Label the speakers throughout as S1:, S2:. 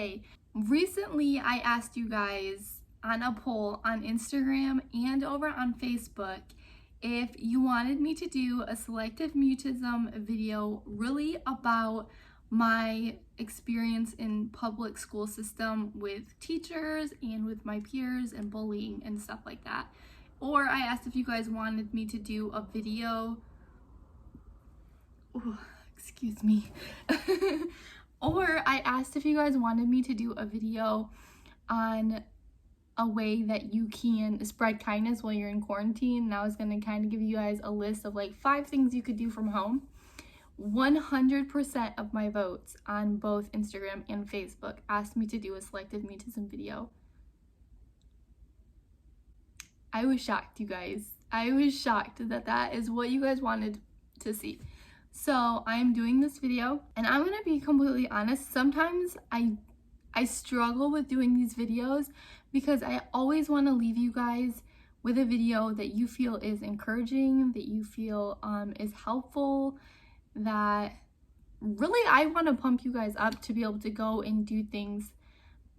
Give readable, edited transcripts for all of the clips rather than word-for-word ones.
S1: today. Recently, I asked you guys on a poll on Instagram and over on Facebook if you wanted me to do a selective mutism video really about my experience in public school system with teachers and with my peers and bullying and stuff like that. Or I asked if you guys wanted me to do a video, excuse me, or I asked if you guys wanted me to do a video on a way that you can spread kindness while you're in quarantine. And I was going to kind of give you guys a list of like 5 things you could do from home. 100% of my votes on both Instagram and Facebook asked me to do a selective mutism video. I was shocked, you guys. I was shocked that that is what you guys wanted to see. So I'm doing this video, and I'm gonna be completely honest. Sometimes I struggle with doing these videos because I always want to leave you guys with a video that you feel is encouraging, that you feel is helpful, that really I want to pump you guys up to be able to go and do things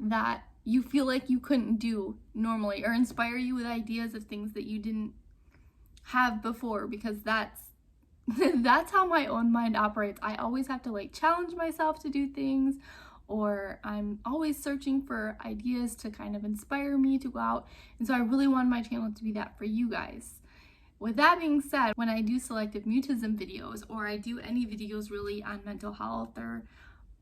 S1: that you feel like you couldn't do normally, or inspire you with ideas of things that you didn't have before, because that's how my own mind operates. I always have to like challenge myself to do things, or I'm always searching for ideas to kind of inspire me to go out. And so I really want my channel to be that for you guys. With that being said, when I do selective mutism videos, or I do any videos really on mental health or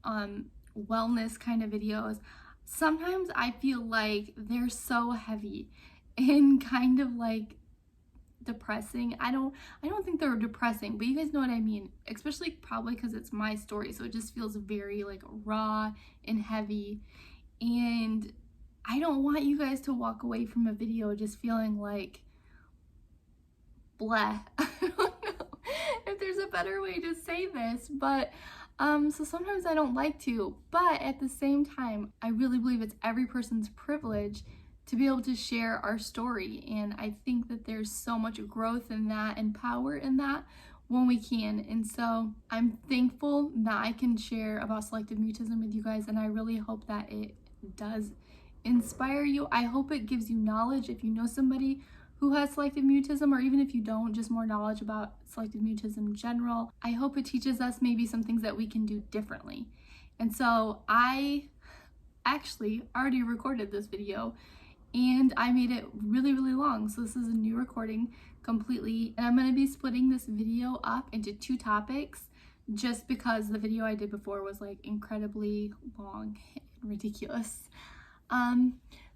S1: wellness kind of videos, sometimes I feel like they're so heavy and kind of like depressing. I don't think they're depressing, but you guys know what I mean, especially probably because it's my story, so it just feels very like raw and heavy. And I don't want you guys to walk away from a video just feeling like bleh. I don't know if there's a better way to say this, but so sometimes I don't like to, but at the same time, I really believe it's every person's privilege to be able to share our story. And I think that there's so much growth in that and power in that when we can. And so I'm thankful that I can share about selective mutism with you guys, and I really hope that it does inspire you. I hope it gives you knowledge if you know somebody who has selective mutism, or even if you don't, just more knowledge about selective mutism in general. I hope it teaches us maybe some things that we can do differently. And so I actually already recorded this video, and I made it really, really long. So this is a new recording completely, and I'm going to be splitting this video up into 2 topics just because the video I did before was like incredibly long and ridiculous.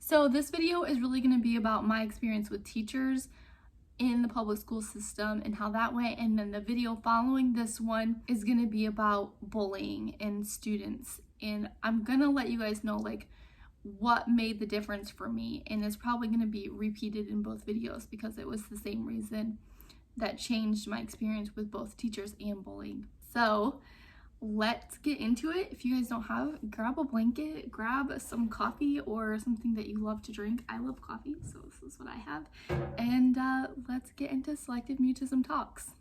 S1: So this video is really going to be about my experience with teachers in the public school system and how that went, and then the video following this one is going to be about bullying in students, and I'm going to let you guys know like what made the difference for me, and it's probably going to be repeated in both videos because it was the same reason that changed my experience with both teachers and bullying. So let's get into it. If you guys don't have, grab a blanket, grab some coffee or something that you love to drink. I love coffee, so this is what I have. And let's get into selective mutism talks.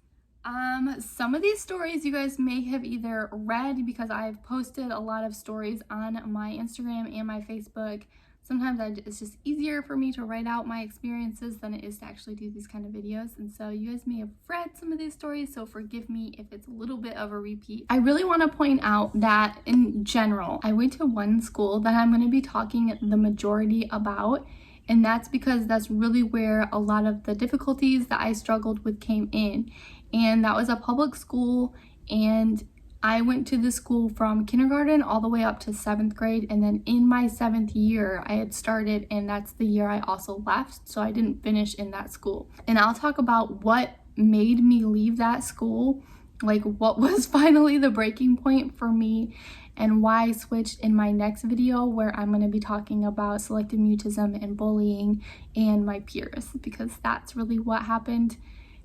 S1: Some of these stories you guys may have either read because I've posted a lot of stories on my Instagram and my Facebook. Sometimes it's just easier for me to write out my experiences than it is to actually do these kind of videos. And so you guys may have read some of these stories, so forgive me if it's a little bit of a repeat. I really want to point out that in general, I went to one school that I'm going to be talking the majority about, and that's because that's really where a lot of the difficulties that I struggled with came in. And that was a public school, and I went to the school from kindergarten all the way up to 7th grade, and then in my 7th year I had started, and that's the year I also left, so I didn't finish in that school. And I'll talk about what made me leave that school, like what was finally the breaking point for me, and why I switched in my next video, where I'm going to be talking about selective mutism and bullying and my peers, because that's really what happened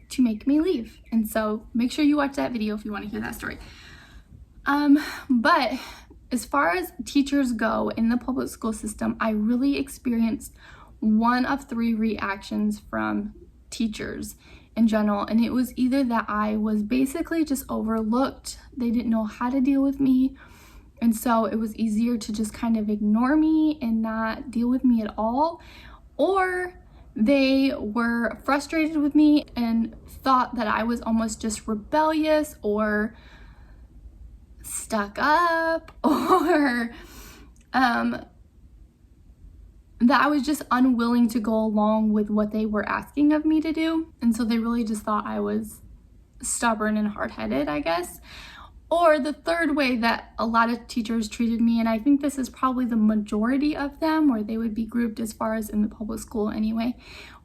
S1: to make me leave. And so make sure you watch that video if you want to hear that story. But as far as teachers go in the public school system, I really experienced one of 3 reactions from teachers in general, and it was either that I was basically just overlooked, they didn't know how to deal with me, And so it was easier to just kind of ignore me and not deal with me at all. Or they were frustrated with me and thought that I was almost just rebellious or stuck up, or that I was just unwilling to go along with what they were asking of me to do. And so they really just thought I was stubborn and hard-headed, I guess. Or the third way that a lot of teachers treated me, and I think this is probably the majority of them, where they would be grouped as far as in the public school anyway,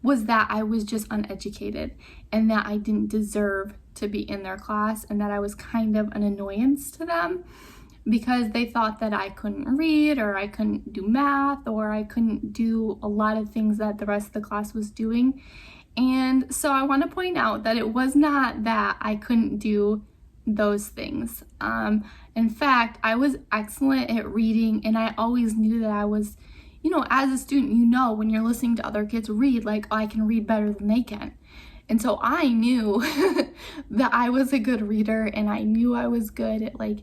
S1: was that I was just uneducated and that I didn't deserve to be in their class, and that I was kind of an annoyance to them because they thought that I couldn't read, or I couldn't do math, or I couldn't do a lot of things that the rest of the class was doing. And so I want to point out that it was not that I couldn't do those things. In fact, I was excellent at reading, and I always knew that I was, as a student, when you're listening to other kids read, like, oh, I can read better than they can. And so I knew that I was a good reader, and I knew I was good at like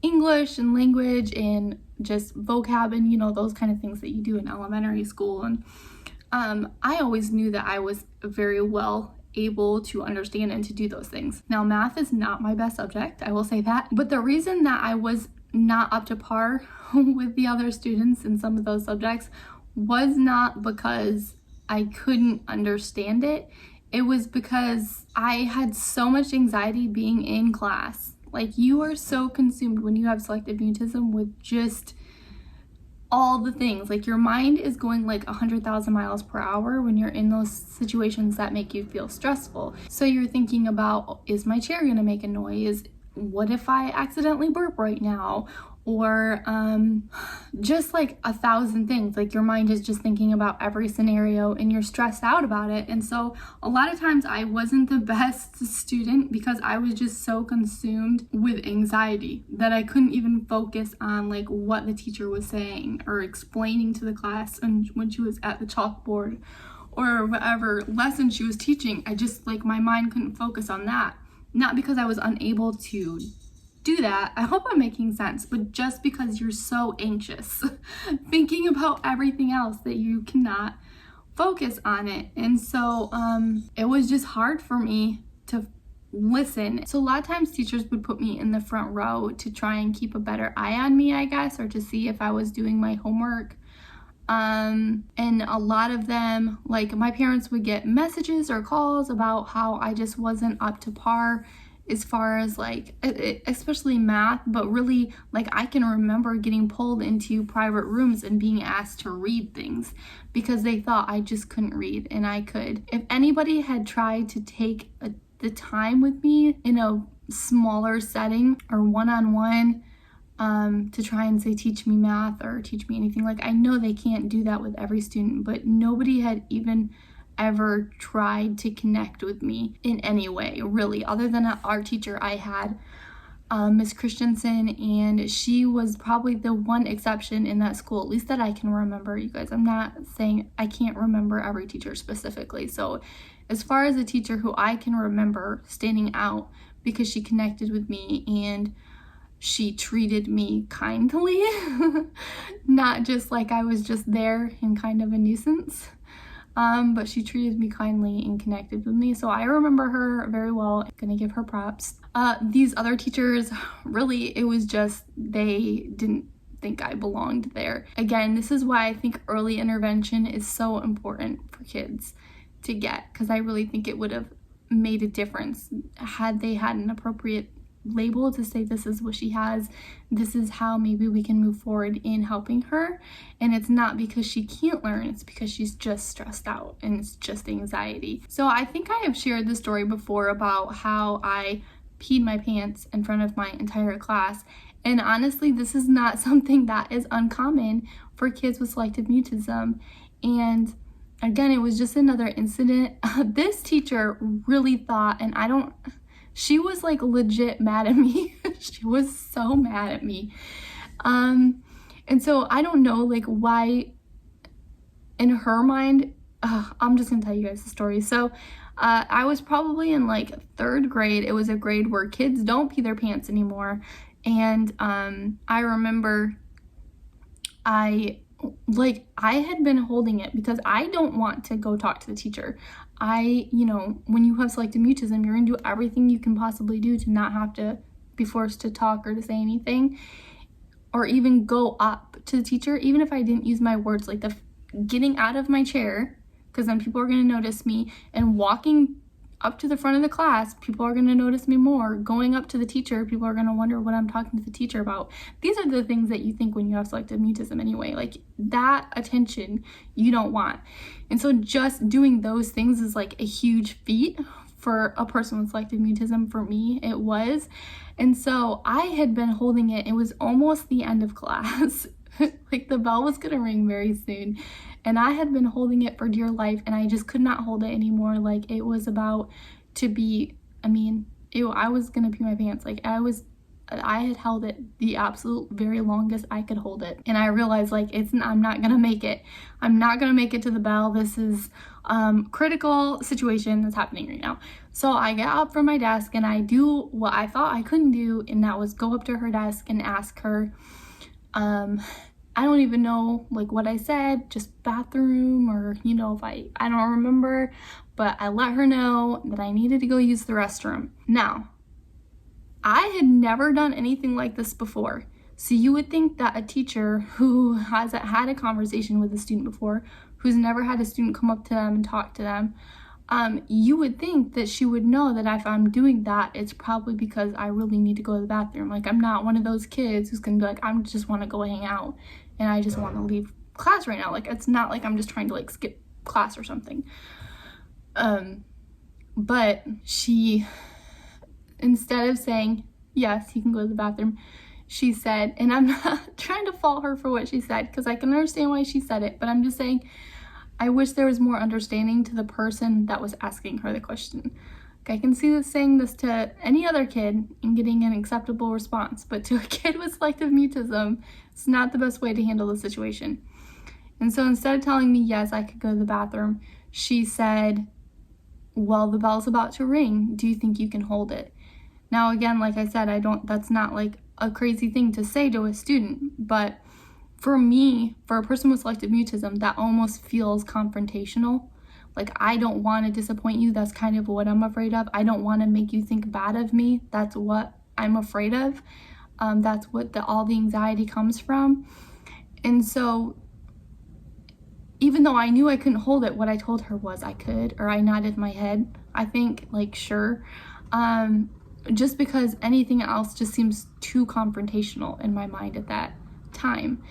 S1: English and language and just vocab and those kind of things that you do in elementary school. And I always knew that I was very well able to understand and to do those things. Now, math is not my best subject, I will say that. But the reason that I was not up to par with the other students in some of those subjects was not because I couldn't understand it. It was because I had so much anxiety being in class. Like, you are so consumed when you have selective mutism with just all the things. Like, your mind is going like 100,000 miles per hour when you're in those situations that make you feel stressful. So you're thinking about, is my chair gonna make a noise? What if I accidentally burp right now? Or just like 1,000 things. Like, your mind is just thinking about every scenario and you're stressed out about it. And so a lot of times I wasn't the best student because I was just so consumed with anxiety that I couldn't even focus on like what the teacher was saying or explaining to the class, and when she was at the chalkboard or whatever lesson she was teaching, I just like, my mind couldn't focus on that. Not because I was unable to do that, I hope I'm making sense, but just because you're so anxious thinking about everything else that you cannot focus on it. And so it was just hard for me to listen. So a lot of times teachers would put me in the front row to try and keep a better eye on me, I guess, or to see if I was doing my homework. And a lot of them, like, my parents would get messages or calls about how I just wasn't up to par as far as like, especially math, but really, like, I can remember getting pulled into private rooms and being asked to read things because they thought I just couldn't read and I could. If anybody had tried to take the time with me in a smaller setting or one-on-one to try and say, teach me math or teach me anything, like, I know they can't do that with every student, but nobody had even ever tried to connect with me in any way, really, other than an art teacher I had, Miss Christensen, and she was probably the one exception in that school, at least that I can remember, you guys. I'm not saying I can't remember every teacher specifically. So as far as a teacher who I can remember standing out because she connected with me and she treated me kindly, not just like I was just there and kind of a nuisance. But she treated me kindly and connected with me. So I remember her very well. I'm gonna give her props. These other teachers, really, it was just, they didn't think I belonged there. Again, this is why I think early intervention is so important for kids to get, because I really think it would have made a difference had they had an appropriate label to say, this is what she has, this is how maybe we can move forward in helping her. And it's not because she can't learn, it's because she's just stressed out and it's just anxiety. So I think I have shared the story before about how I peed my pants in front of my entire class, and honestly, this is not something that is uncommon for kids with selective mutism. And again, it was just another incident. This teacher really thought, and she was like legit mad at me. She was so mad at me. And so I don't know like why in her mind, I'm just gonna tell you guys the story. So I was probably in like 3rd grade. It was a grade where kids don't pee their pants anymore. And I remember I had been holding it because I don't want to go talk to the teacher. When you have selective mutism, you're gonna do everything you can possibly do to not have to be forced to talk or to say anything, or even go up to the teacher, even if I didn't use my words, like getting out of my chair, because then people are gonna notice me, and walking up to the front of the class, people are going to notice me more. Going up to the teacher, people are going to wonder what I'm talking to the teacher about. These are the things that you think when you have selective mutism anyway. Like, that attention you don't want. And so just doing those things is like a huge feat for a person with selective mutism. For me, it was. And so I had been holding it. It was almost the end of class. Like, the bell was going to ring very soon. And I had been holding it for dear life, and I just could not hold it anymore. Like, it was about to be, I was gonna pee my pants. Like, I had held it the absolute very longest I could hold it. And I realized, like, I'm not gonna make it. I'm not gonna make it to the bell. This is critical situation that's happening right now. So I get up from my desk and I do what I thought I couldn't do, and that was go up to her desk and ask her, I don't even know like what I said, just bathroom, or if I don't remember, but I let her know that I needed to go use the restroom. Now, I had never done anything like this before. So you would think that a teacher who has had a conversation with a student before, who's never had a student come up to them and talk to them, you would think that she would know that if I'm doing that, it's probably because I really need to go to the bathroom. Like, I'm not one of those kids who's gonna be like, I just want to go hang out and I just want to leave class right now. Like, it's not like I'm just trying to like skip class or something. But she, instead of saying, yes, you can go to the bathroom, she said, and I'm not trying to fault her for what she said, because I can understand why she said it, but I'm just saying, I wish there was more understanding to the person that was asking her the question. Like, I can see this saying this to any other kid and getting an acceptable response, but to a kid with selective mutism, it's not the best way to handle the situation. And so instead of telling me, yes, I could go to the bathroom, she said, well, the bell's about to ring. Do you think you can hold it? Now, again, like I said, that's not like a crazy thing to say to a student, but for me, for a person with selective mutism, that almost feels confrontational. Like, I don't want to disappoint you. That's kind of what I'm afraid of. I don't want to make you think bad of me. That's what I'm afraid of. That's what all the anxiety comes from. And so, even though I knew I couldn't hold it, what I told her was I could, or I nodded my head, I think, like, sure. Just because anything else just seems too confrontational in my mind at that time.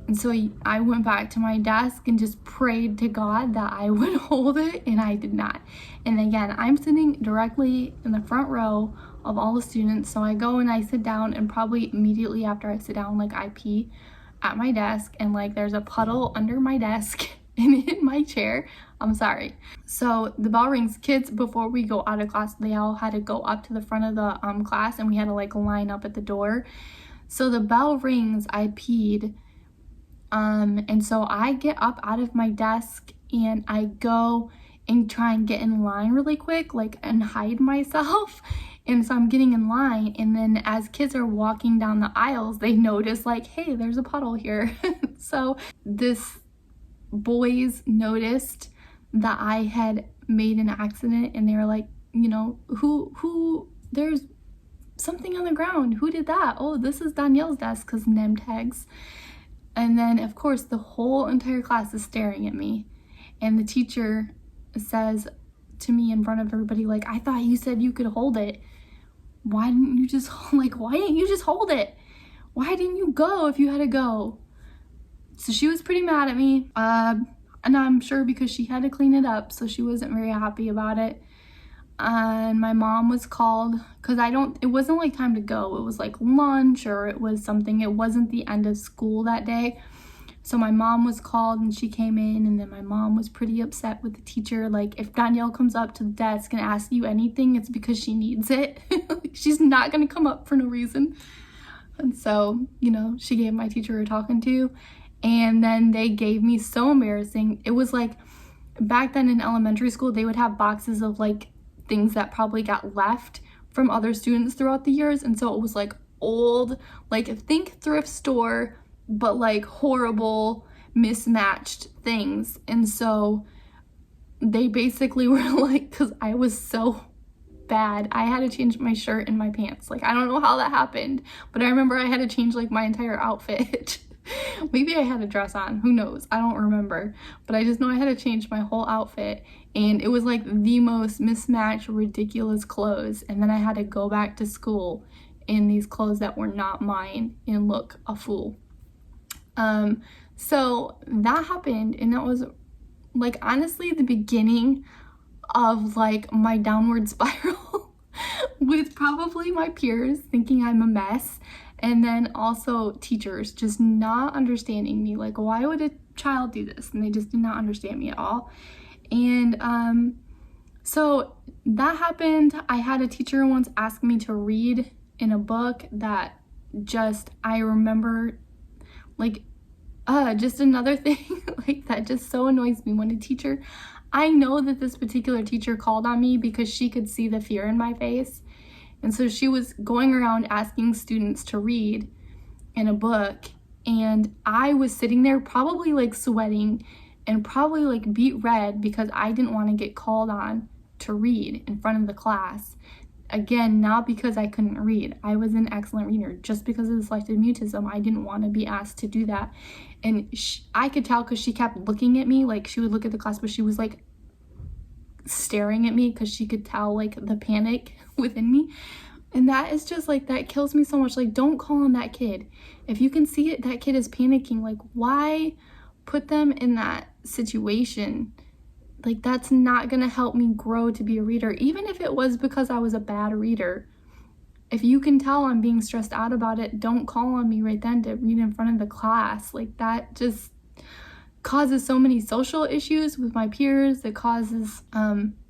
S1: And so I went back to my desk and just prayed to God that I would hold it, and I did not. And again, I'm sitting directly in the front row of all the students, so I go and I sit down, and probably immediately after I sit down, like, I pee at my desk, and like there's a puddle under my desk and in my chair. I'm sorry. So the bell rings. Kids, before we go out of class, they all had to go up to the front of the class, and we had to like line up at the door. So the bell rings, I peed, and so I get up out of my desk and I go and try and get in line really quick, like, and hide myself. And so I'm getting in line, and then as kids are walking down the aisles, they notice like, hey, there's a puddle here. So this boys noticed that I had made an accident, and they were like, who, there's something on the ground. Who did that? Oh, this is Danielle's desk, because name tags. And then, of course, the whole entire class is staring at me. And the teacher says to me in front of everybody, like, I thought you said you could hold it. Why didn't you just hold it? Why didn't you go if you had to go? So she was pretty mad at me. And I'm sure because she had to clean it up, so she wasn't very happy about it. And my mom was called, because it wasn't like time to go. It was like lunch, or it was something. It wasn't the end of school that day. So my mom was called, and she came in, and then my mom was pretty upset with the teacher. Like, if Danielle comes up to the desk and asks you anything, it's because she needs it. She's not going to come up for no reason. And so, she gave my teacher a talking to. And then they gave me, so embarrassing. It was like, back then in elementary school, they would have boxes of like things that probably got left from other students throughout the years. And so it was like old, like think thrift store, but like horrible mismatched things. And so they basically were like, because I was so bad, I had to change my shirt and my pants. Like, I don't know how that happened, but I remember I had to change like my entire outfit. Maybe I had a dress on, who knows, I don't remember, but I just know I had to change my whole outfit, and it was like the most mismatched, ridiculous clothes. And then I had to go back to school in these clothes that were not mine and look a fool. So that happened, and that was like honestly the beginning of like my downward spiral with probably my peers thinking I'm a mess, and then also teachers just not understanding me. Like, why would a child do this? And they just did not understand me at all. And so that happened. I had a teacher once ask me to read in a book that just, I remember like just another thing like that just so annoys me when a teacher, I know that this particular teacher called on me because she could see the fear in my face. And so she was going around asking students to read in a book, and I was sitting there probably like sweating and probably like beet red because I didn't want to get called on to read in front of the class. Again, not because I couldn't read. I was an excellent reader. Just because of the selective mutism, I didn't want to be asked to do that. And I could tell because she kept looking at me. Like, she would look at the class, but she was like staring at me because she could tell like the panic within me. And that is just like, that kills me so much. Like, don't call on that kid. If you can see it, that kid is panicking. Like, why put them in that situation? Like, that's not gonna help me grow to be a reader. Even if it was because I was a bad reader, if you can tell I'm being stressed out about it, don't call on me right then to read in front of the class. Like, that just causes so many social issues with my peers. It causes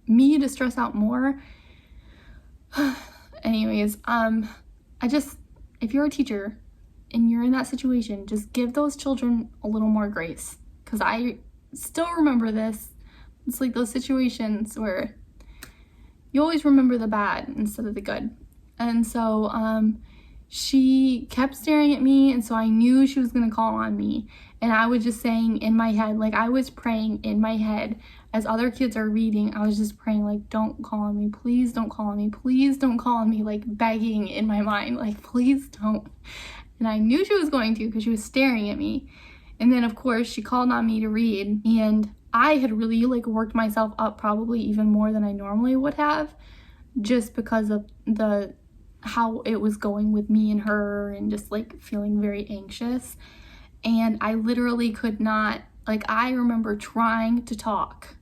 S1: me to stress out more. Anyways, if you're a teacher and you're in that situation, just give those children a little more grace, because I still remember this. It's like those situations where you always remember the bad instead of the good. And so she kept staring at me, and so I knew she was gonna call on me. And I was just saying in my head, like, I was praying in my head as other kids are reading. I was just praying, like, don't call on me, please don't call on me, please don't call on me, like begging in my mind, like, please don't. And I knew she was going to, because she was staring at me. And then of course she called on me to read, and I had really like worked myself up probably even more than I normally would have, just because of how it was going with me and her, and just like feeling very anxious. And I literally could not, like, I remember trying to talk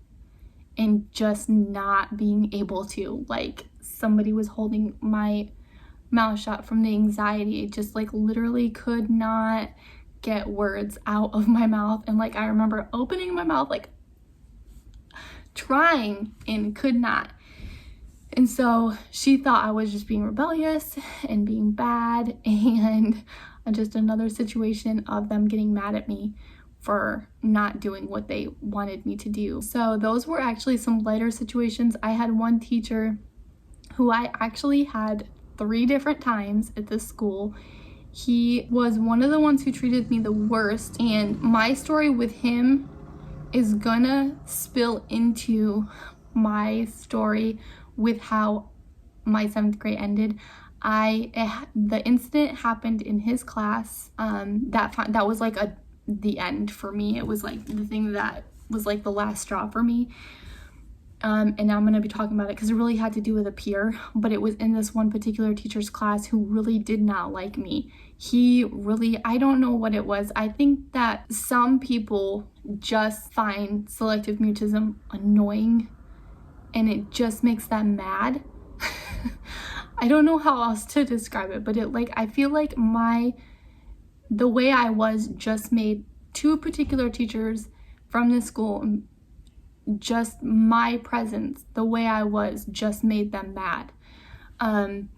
S1: and just not being able to. Like, somebody was holding my mouth shut from the anxiety. It just like literally could not get words out of my mouth. And like, I remember opening my mouth, like trying, and could not. And so she thought I was just being rebellious and being bad, and just another situation of them getting mad at me for not doing what they wanted me to do. So those were actually some lighter situations. I had one teacher who I actually had 3 different times at this school. He was one of the ones who treated me the worst, and my story with him is gonna spill into my story with how my 7th grade ended. The incident happened in his class. That was like the end for me. It was like the thing that was like the last straw for me. And now I'm going to be talking about it because it really had to do with a peer, but it was in this one particular teacher's class who really did not like me. He really, I don't know what it was. I think that some people just find selective mutism annoying, and it just makes them mad. I don't know how else to describe it, but I feel like the way I was just made 2 particular teachers from this school, just my presence, the way I was, just made them mad. And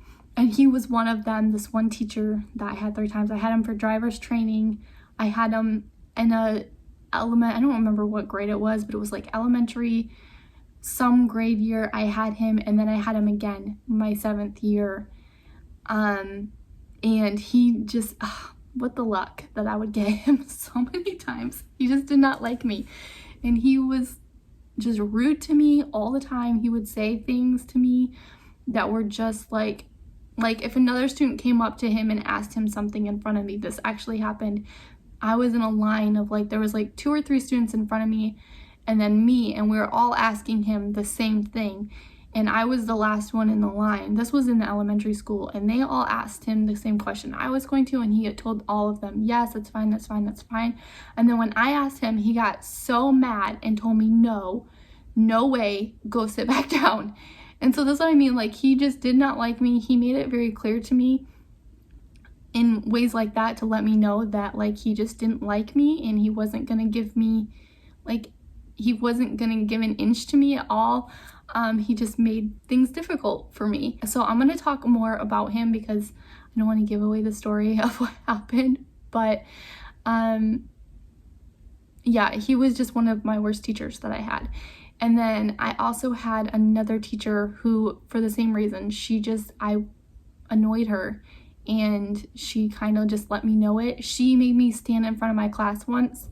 S1: he was one of them. This one teacher that I had 3 times. I had him for driver's training. I had him in I don't remember what grade it was, but it was like elementary, some grade year I had him, and then I had him again my 7th year. And he just, what the luck that I would get him so many times. He just did not like me. And he was just rude to me all the time. He would say things to me that were just like if another student came up to him and asked him something in front of me, this actually happened. I was in a line of like, there was like 2 or 3 students in front of me and then me, and we were all asking him the same thing. And I was the last one in the line. This was in the elementary school, and they all asked him the same question I was going to, and he had told all of them, yes, that's fine, that's fine, that's fine. And then when I asked him, he got so mad and told me, no way, go sit back down. And so that's what I mean, like, he just did not like me. He made it very clear to me in ways like that to let me know that, like, he just didn't like me, and he wasn't gonna give me, like, he wasn't gonna give an inch to me at all. He just made things difficult for me. So I'm gonna talk more about him because I don't want to give away the story of what happened. But yeah, he was just one of my worst teachers that I had. And then I also had another teacher who, for the same reason, I annoyed her, and she kind of just let me know it. She made me stand in front of my class once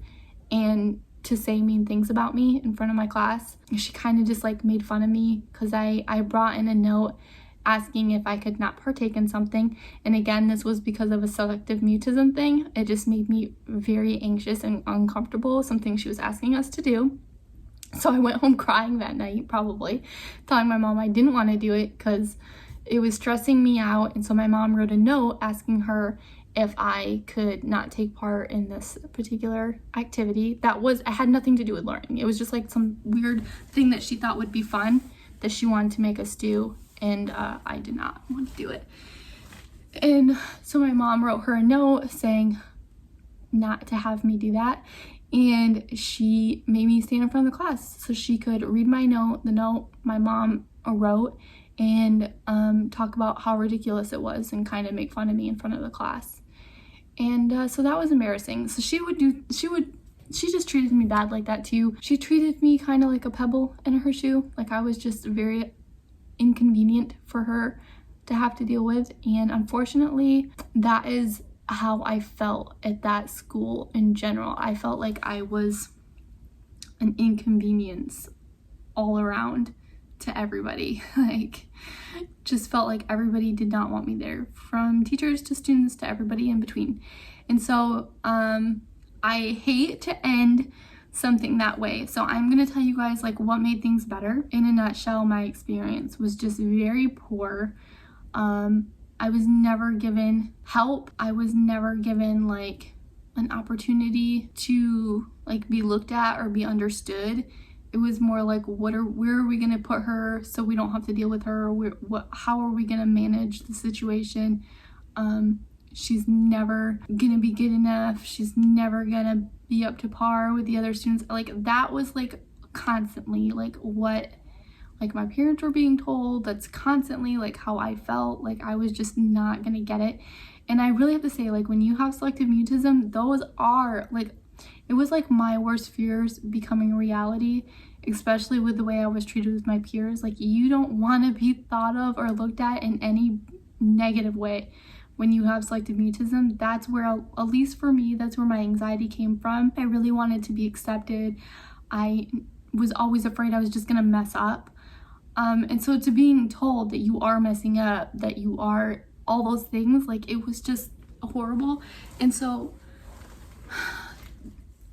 S1: and to say mean things about me in front of my class. She kind of just like made fun of me because I brought in a note asking if I could not partake in something. And again, this was because of a selective mutism thing. It just made me very anxious and uncomfortable, something she was asking us to do. So I went home crying that night, probably, telling my mom I didn't want to do it because it was stressing me out. And so my mom wrote a note asking her if I could not take part in this particular activity it had nothing to do with learning. It was just like some weird thing that she thought would be fun that she wanted to make us do, and I did not want to do it. And so my mom wrote her a note saying not to have me do that, and she made me stand in front of the class so she could read my note, the note my mom wrote, and talk about how ridiculous it was and kind of make fun of me in front of the class. And so that was embarrassing. So she just treated me bad like that too. She treated me kind of like a pebble in her shoe. Like I was just very inconvenient for her to have to deal with. And unfortunately, that is how I felt at that school in general. I felt like I was an inconvenience all around to everybody. Like, just felt like everybody did not want me there, from teachers to students to everybody in between. And so I hate to end something that way. So I'm gonna tell you guys like what made things better. In a nutshell, my experience was just very poor. I was never given help. I was never given like an opportunity to like be looked at or be understood. It was more like, where are we gonna put her so we don't have to deal with her? How are we gonna manage the situation? She's never gonna be good enough. She's never gonna be up to par with the other students. Like that was like constantly like what like my parents were being told. That's constantly like how I felt. Like I was just not gonna get it. And I really have to say, like, when you have selective mutism, those are like, it was like my worst fears becoming reality, especially with the way I was treated with my peers. Like, you don't want to be thought of or looked at in any negative way when you have selective mutism. That's where, at least for me, that's where my anxiety came from. I really wanted to be accepted. I was always afraid I was just gonna mess up. And so to being told that you are messing up, that you are all those things, like, it was just horrible. And so,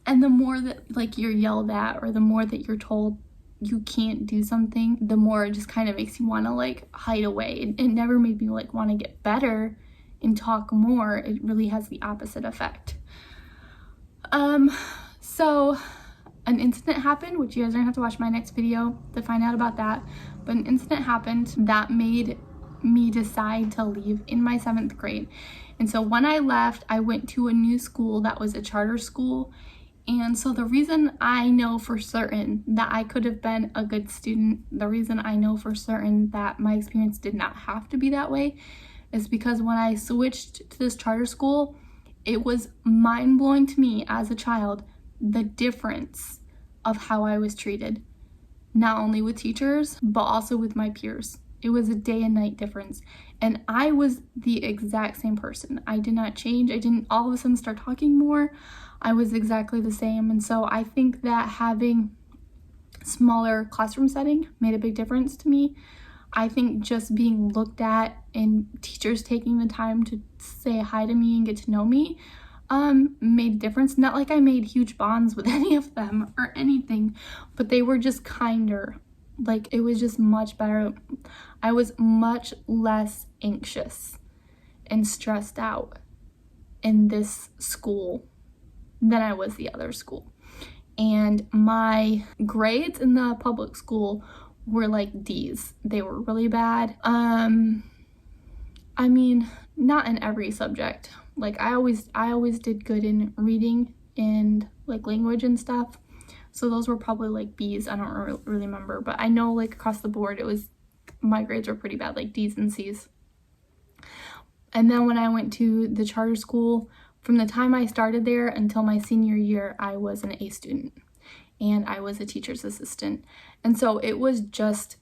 S1: and the more that like you're yelled at, or the more that you're told you can't do something, the more it just kind of makes you want to like hide away. It never made me like want to get better and talk more. It really has the opposite effect. So an incident happened, which you guys are gonna have to watch my next video to find out about that. But an incident happened that made me decide to leave in my 7th grade. And so when I left, I went to a new school that was a charter school. And so the reason I know for certain that I could have been a good student, the reason I know for certain that my experience did not have to be that way, is because when I switched to this charter school, it was mind-blowing to me as a child, the difference of how I was treated, not only with teachers, but also with my peers. It was a day and night difference. And I was the exact same person. I did not change. I didn't all of a sudden start talking more. I was exactly the same. And so I think that having smaller classroom setting made a big difference to me. I think just being looked at and teachers taking the time to say hi to me and get to know me made a difference. Not like I made huge bonds with any of them or anything, but they were just kinder. Like, it was just much better. I was much less anxious and stressed out in this school than I was the other school. And my grades in the public school were like D's. They were really bad. I mean, not in every subject. Like, I always did good in reading and like language and stuff. So those were probably like B's. I don't really remember, but I know like across the board my grades were pretty bad, like D's and C's. And then when I went to the charter school, from the time I started there until my senior year, I was an A student and I was a teacher's assistant. And so it was just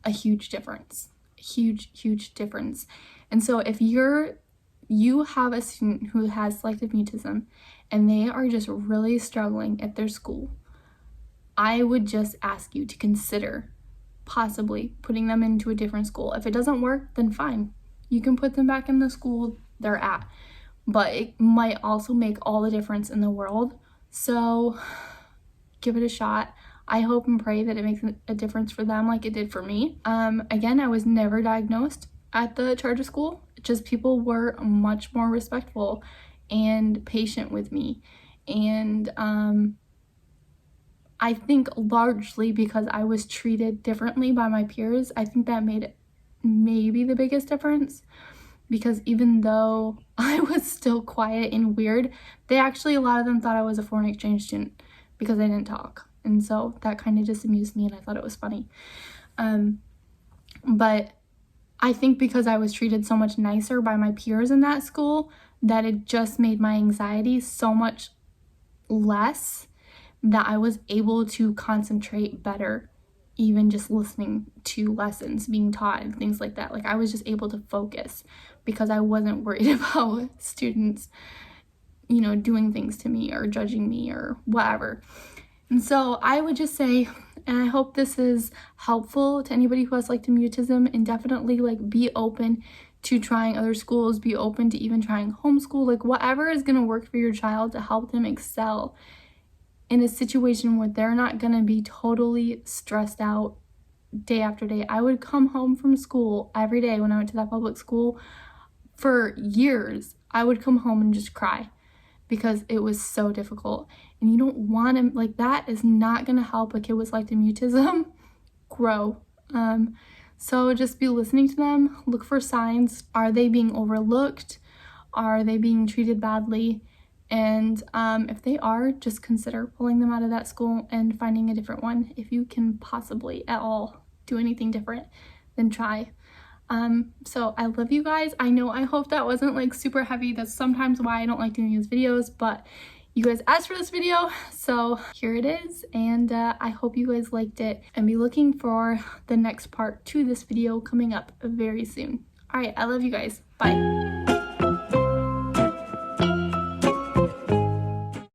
S1: a huge difference, huge difference. And so if you have a student who has selective mutism and they are just really struggling at their school, I would just ask you to consider possibly putting them into a different school. If it doesn't work, then fine. You can put them back in the school they're at. But it might also make all the difference in the world. So give it a shot. I hope and pray that it makes a difference for them like it did for me. Again, I was never diagnosed at the charter school. Just people were much more respectful and patient with me. And I think largely because I was treated differently by my peers, I think that made it maybe the biggest difference. Because even though I was still quiet and weird, a lot of them thought I was a foreign exchange student because I didn't talk. And so that kind of just amused me and I thought it was funny. But I think because I was treated so much nicer by my peers in that school, that it just made my anxiety so much less, that I was able to concentrate better, even just listening to lessons being taught and things like that. Like, I was just able to focus because I wasn't worried about students, doing things to me or judging me or whatever. And so I would just say, and I hope this is helpful to anybody who has selective mutism, and definitely like be open to trying other schools, be open to even trying homeschool, like whatever is going to work for your child to help them excel in a situation where they're not going to be totally stressed out day after day. I would come home from school every day when I went to that public school for years. I would come home and just cry because it was so difficult. And you don't want to, like, that is not going to help a kid with selective mutism grow. So just be listening to them, look for signs. Are they being overlooked? Are they being treated badly? And if they are, just consider pulling them out of that school and finding a different one. If you can possibly at all do anything different, then try. So I love you guys. I hope that wasn't like super heavy. That's sometimes why I don't like doing these videos, but you guys asked for this video, so here it is. And I hope you guys liked it, and be looking for the next part to this video coming up very soon. All right, I love you guys. Bye.